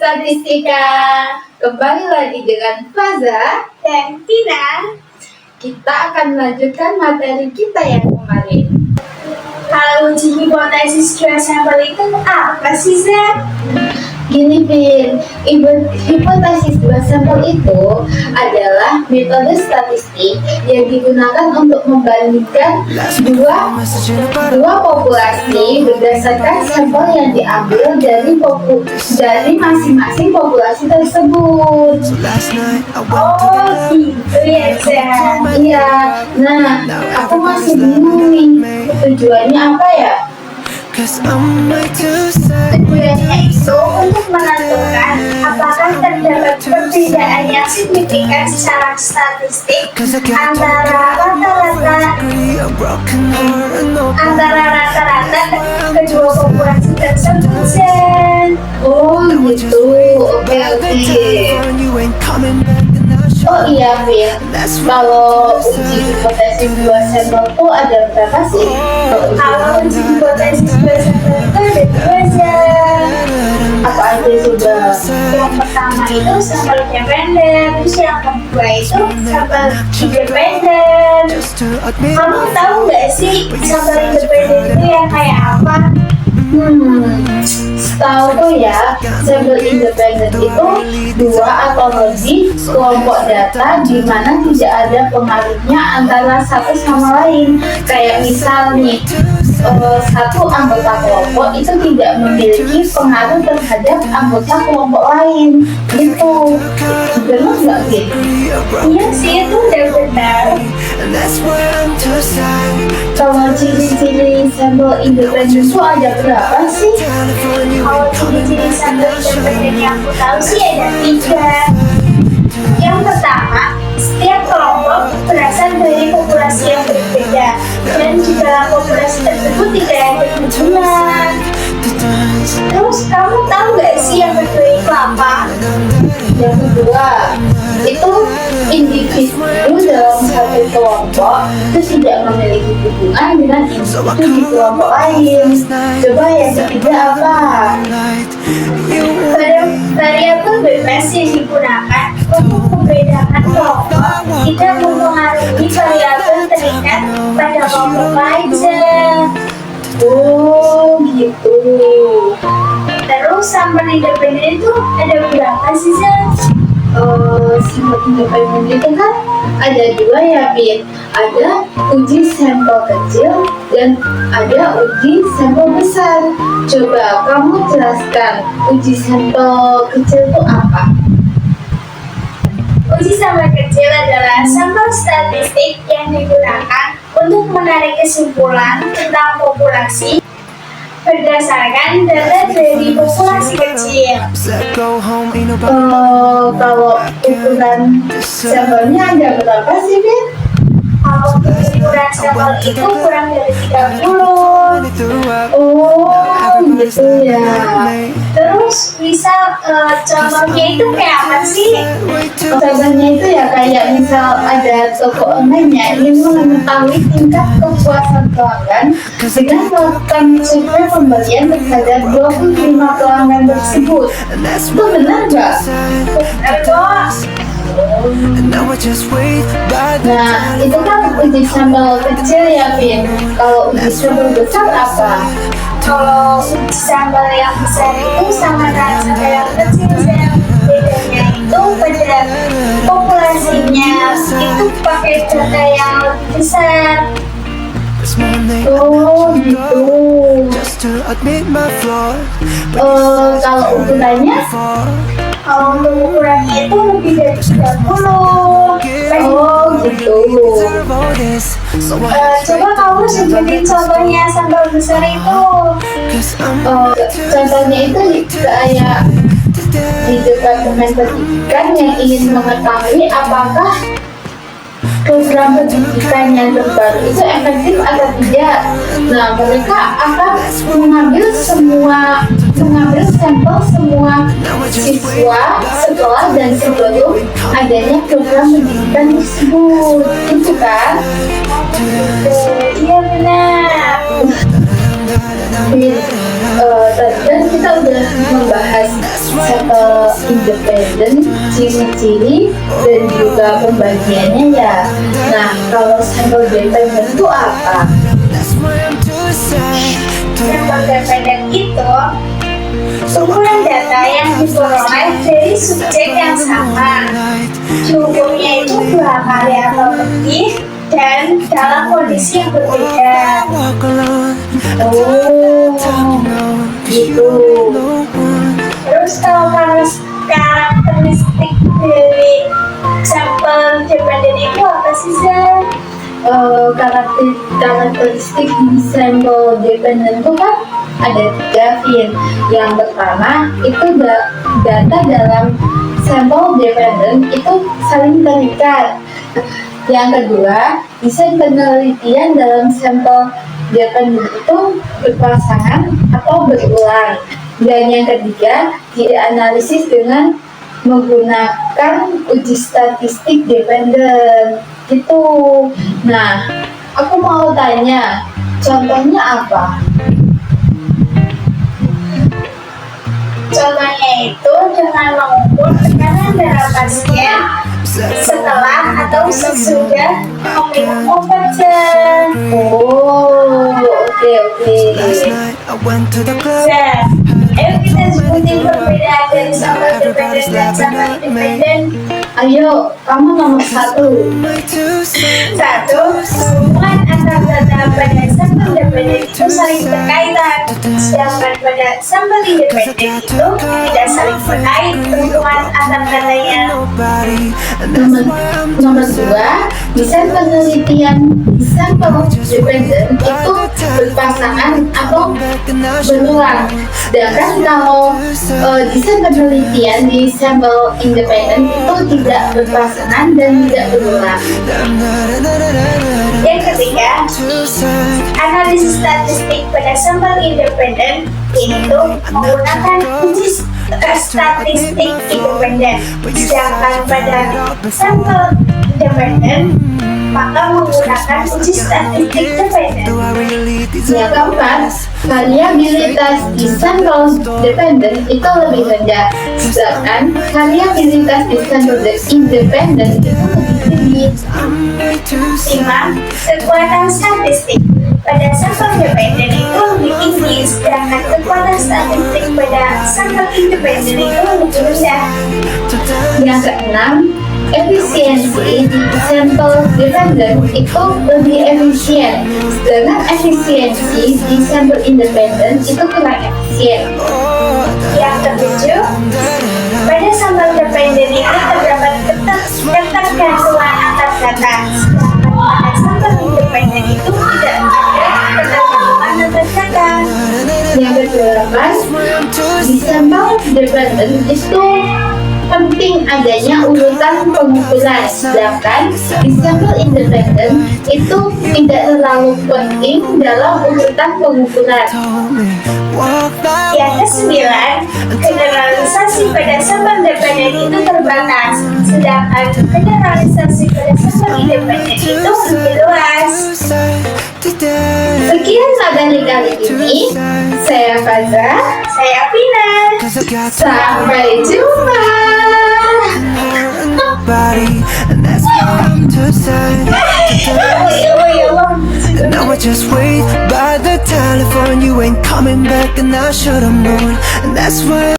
Statistika. Kembali lagi dengan Faza dan Tina. Kita akan melanjutkan materi kita yang kemarin. Kalau uji hipotesis dua sampel itu apa sih, Zed? Gini, Vin, hipotesis dua sampel itu adalah metode statistik yang digunakan untuk membandingkan dua populasi berdasarkan sampel yang diambil dari masing-masing populasi tersebut. Oh, gitu ya, Zed. Iya, nah aku masih bingung nih, tujuannya apa ya? Tujuannya itu untuk menentukan apakah terdapat perbedaan yang signifikan secara statistik antara rata-rata kedua populasi tersebut, Zen. Oh gitu, oke. Oh iya, Vin, kalau uji hipotesis dua sampel itu ada berapa sih? Kalau uji hipotesis dua sampel itu ada dua, Zen. Apa aja sudah? Yang pertama itu sampel dependen, terus yang kedua itu sampel independen. Kamu tahu nggak sih sampel independen itu yang kayak apa? Setahu ya, sampel independen itu dua atau lebih kelompok data di mana tidak ada pengaruhnya antara satu sama lain. Kayak misal nih, satu anggota kelompok itu tidak memiliki pengaruh terhadap anggota kelompok lain. Gitu. Benar nggak gitu? Iya sih, itu udah benar. Kalau ciri-ciri sampel independen itu ada berapa sih? Kalau ciri-ciri sampel independen yang aku tahu sih ada tiga. Yang pertama, setiap kelompok berasal dari populasi yang berbeda dan jika populasi tersebut tidak ada hubungan. Terus kamu tahu nggak sih yang kedua itu apa? Yang kedua, itu individu dalam satu kelompok itu tidak memiliki hubungan dengan individu di kelompok lain. Coba yang ketiga apa? Variabel bebas yang digunakan untuk membedakan kelompok tidak mempengaruhi variabel terikat pada kelompok lain. Oh gitu. Terus sampel independen itu ada berapa sih, Zed? Sampel independen itu kan ada dua ya, Bin. Ada uji sampel kecil dan ada uji sampel besar. Coba kamu jelaskan uji sampel kecil itu apa? Uji sampel kecil adalah sampel statistik yang digunakan untuk menarik kesimpulan tentang populasi berdasarkan data dari populasi kecil. Kalau ukuran sampelnya ada berapa sih, Bin? Kalau ukuran sampel itu kurang dari 30. Oh, gitu ya. Terus misal contohnya itu kayak apa sih? Contohnya itu ya kayak misal ada toko online yang ingin mengetahui tingkat kepuasan pelanggan dengan melakukan survei pembelian terhadap 25 pelanggan tersebut. Itu benar nggak? Nah, itu kan uji sampel kecil ya, Vin. Kalau uji sampel besar apa? Kalau uji sampel yang besar itu sama dengan sampel yang kecil, dan bedanya itu pada populasinya itu pakai data yang lebih besar. Oh gitu. Kalau ukurannya? Kalau untuk ukurannya itu lebih dari 30. Oh gitu. Coba kamu sebutin contohnya sampel besar itu. Contohnya itu kayak di departemen pendidikan yang ingin mengetahui apakah program pendidikan yang terbaru itu efektif atau tidak. Nah, mereka akan mengambil sampel semua siswa sekolah dan sebelum adanya program pendidikan tersebut, itu kan? Iya benar. Tadi kan kita udah membahas sampel independen, ciri-ciri dan juga pembagiannya ya. Nah, kalau sampel dependen itu apa? Sampel dependen itu kumpulan data yang diperoleh dari subjek yang sama. Jumlahnya itu 2 kali atau lebih dan dalam kondisi yang berbeda. Oh, gitu. Terus kalau karakteristik dari sampel dependen itu apa sih, Zah? Karakteristik di sampel dependen itu kan ada 3, Vin. Yang pertama itu data dalam sampel dependen itu saling terikat. Yang kedua, desain penelitian dalam sampel dependen itu berpasangan atau berulang. Dan yang ketiga, dianalisis dengan menggunakan uji statistik dependen. Gitu. Nah, aku mau tanya, contohnya apa? Contohnya itu dengan mengukur tekanan darah pasien setelah atau sesudah meminum obat, Zah. Oh, oke. Zah, ayo kita sebutin perbedaan dari sampel dependen dan sampel independen. Ayo, kamu nomor 1. Satu, hubungan antar data pada sampel dependen itu saling berkaitan, sedangkan pada sampel independen itu tidak saling berkait hubungan antar datanya. Nomor 2, desain penelitian di sampel dependen itu berpasangan atau berulang. Sedangkan kalau desain penelitian di sampel independen itu tidak berpasangan dan tidak berulang. Yang ketiga, analisis statistik pada sampel independen itu menggunakan uji statistik independen, sedangkan pada sampel independen maka menggunakan uji statistik dependen. Yang keempat, variabilitas di sampel dependen itu lebih rendah, sedangkan variabilitas di sampel independen itu lebih tinggi. 5. Kekuatan statistik pada sampel dependen itu lebih tinggi, sedangkan kekuatan statistik pada sampel independen itu lebih rendah. Yang keenam, efisiensi di sampel dependen itu lebih efisien, sedangkan efisiensi di sampel independen itu kurang efisien. Yang ketujuh, pada sampel dependen itu terdapat ketergantungan antar data, sedangkan pada sampel independen itu tidak ada ketergantungan antar data. Yang kedelapan, di sampel dependen itu penting adanya urutan pengumpulan, sedangkan di sampel independen itu tidak terlalu penting dalam urutan pengumpulan. Yang kesembilan, generalisasi pada sampel dependen itu terbatas, sedangkan generalisasi pada sampel independen itu lebih luas. Sekian materi kali ini. Saya Fazra. Saya Pina. Sampai jumpa. Now I just wait by the telephone. You ain't coming back, and I should've known. And that's why